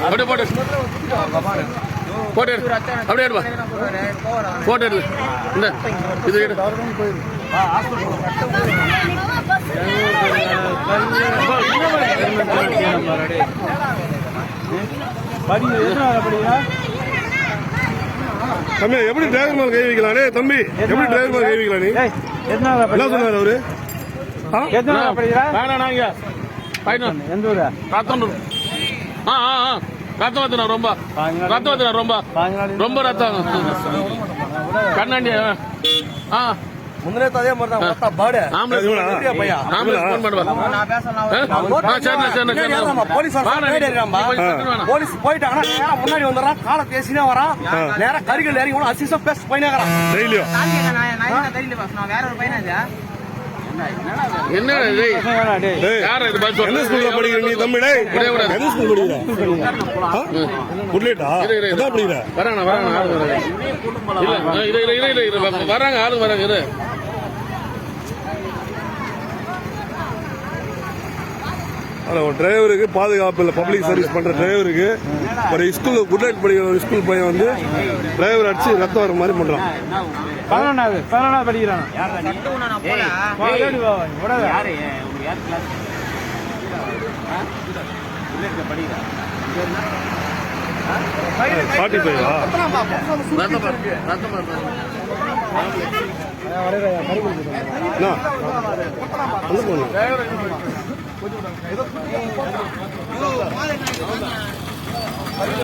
அப்படியே போட்டு போட்டு எடு அப்படியே எடுப்பா போட்டு எடு இந்த இது எடு தம்பி எப்படி டிரைவர் மேல கை வைக்கலாம் தம்பி எப்படி டிரைவர் மேல கை வைக்கலாம் நீ என்ன சொன்னாரு அவரு எந்த ஊரு ரத்தம் வத்துனா ரொம்ப ரத்தம் வத்துனா ரொம்ப ரொம்ப ரத்தம் கண்ணாண்டி முன்னே அதே மாதிரி போலீஸ் போயிட்டாங்கன்னா முன்னாடி வந்துடுறான் காலை பேசினே வரான் நேரம் கறிகள் இறங்கி அசிசம் பேச போயினேங்கிறான் வேற ஒரு பையனா என்ன யார் இது என்ன ஸ்கூல்ல படிக்கிற நீ தம்பி எந்த ஸ்கூல் படிக்கிற புல்லட்டா எதா படிக்கிற வராங்க வராங்க ஆளு வராங்க இரு டிரைவருக்கு பாதுகாப்பு இல்லை பப்ளிக் சர்வீஸ் பண்ற டிரைவருக்கு ஒரு ஸ்கூல் குட்லைட் படிக்கிற ஒரு ஸ்கூல் பையன் வந்து டிரைவர் அடிச்சு ரத்தம் வர மாதிரி பண்றான் 11வது படிக்கிறான் பாட்டி பையா ரத்தம்